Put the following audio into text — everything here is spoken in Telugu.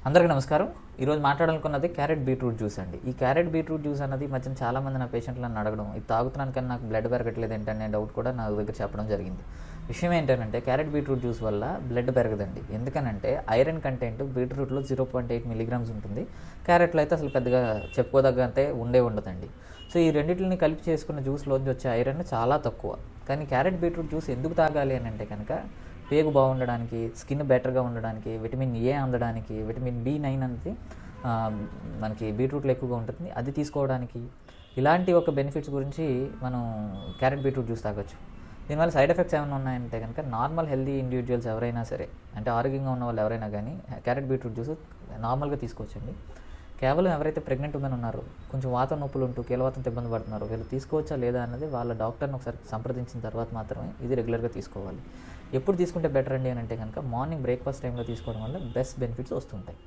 అందరికీ నమస్కారం. ఈరోజు మాట్లాడాలనుకున్నది క్యారెట్ బీట్రూట్ జ్యూస్ అండి. ఈ క్యారెట్ బీట్రూట్ జ్యూస్ అన్నది మధ్యన చాలామంది నా పేషెంట్లు నన్ను అడగడం, ఇది తాగుతున్నాను కానీ నాకు బ్లడ్ పెరగట్లేదు ఏంటనే డౌట్ కూడా నా దగ్గర చెప్పడం జరిగింది. విషయం ఏంటంటే క్యారెట్ బీట్రూట్ జ్యూస్ వల్ల బ్లడ్ పెరగదండి. ఎందుకనంటే ఐరన్ కంటెంట్ బీట్రూట్లో 0.8 మిలీగ్రామ్స్ ఉంటుంది. క్యారెట్లో అయితే అసలు పెద్దగా చెప్పుకోదగ్గంతే ఉండదండి. సో ఈ రెండింటిని కలిపి చేసుకున్న జ్యూస్లోంచి వచ్చే ఐరన్ చాలా తక్కువ. కానీ క్యారెట్ బీట్రూట్ జ్యూస్ ఎందుకు తాగాలి అని అంటే కనుక పేగు బాగుండడానికి, స్కిన్ బెటర్గా ఉండడానికి, విటమిన్ ఏ అందడానికి, విటమిన్ B9 అనేది మనకి బీట్రూట్లో ఎక్కువగా ఉంటుంది, అది తీసుకోవడానికి, ఇలాంటి ఒక బెనిఫిట్స్ గురించి మనం క్యారెట్ బీట్రూట్ జ్యూస్ తాగొచ్చు. దీనివల్ల సైడ్ ఎఫెక్ట్స్ ఏమైనా ఉన్నాయంటే కనుక నార్మల్ హెల్దీ ఇండివిజువల్స్ ఎవరైనా సరే, అంటే ఆరోగ్యంగా ఉన్న వాళ్ళు ఎవరైనా కానీ క్యారెట్ బీట్రూట్ జ్యూస్ నార్మల్గా తీసుకోవచ్చండి. కేవలం ఎవరైతే ప్రెగ్నెంట్ ఉమెన్ ఉన్నారో, కొంచెం వాత నొప్పులు ఉంటూ కీలవాతంతో ఇబ్బంది పడుతున్నారో వీళ్ళు తీసుకోవచ్చా లేదా అన్నది వాళ్ళ డాక్టర్ని ఒకసారి సంప్రదించిన తర్వాత మాత్రమే ఇది రెగ్యులర్గా తీసుకోవాలి. ఎప్పుడు తీసుకుంటే బెటర్ అండి అని అంటే కనుక మార్నింగ్ బ్రేక్ఫాస్ట్ టైంలో తీసుకోవడం వల్ల బెస్ట్ బెనిఫిట్స్ వస్తుంటాయి.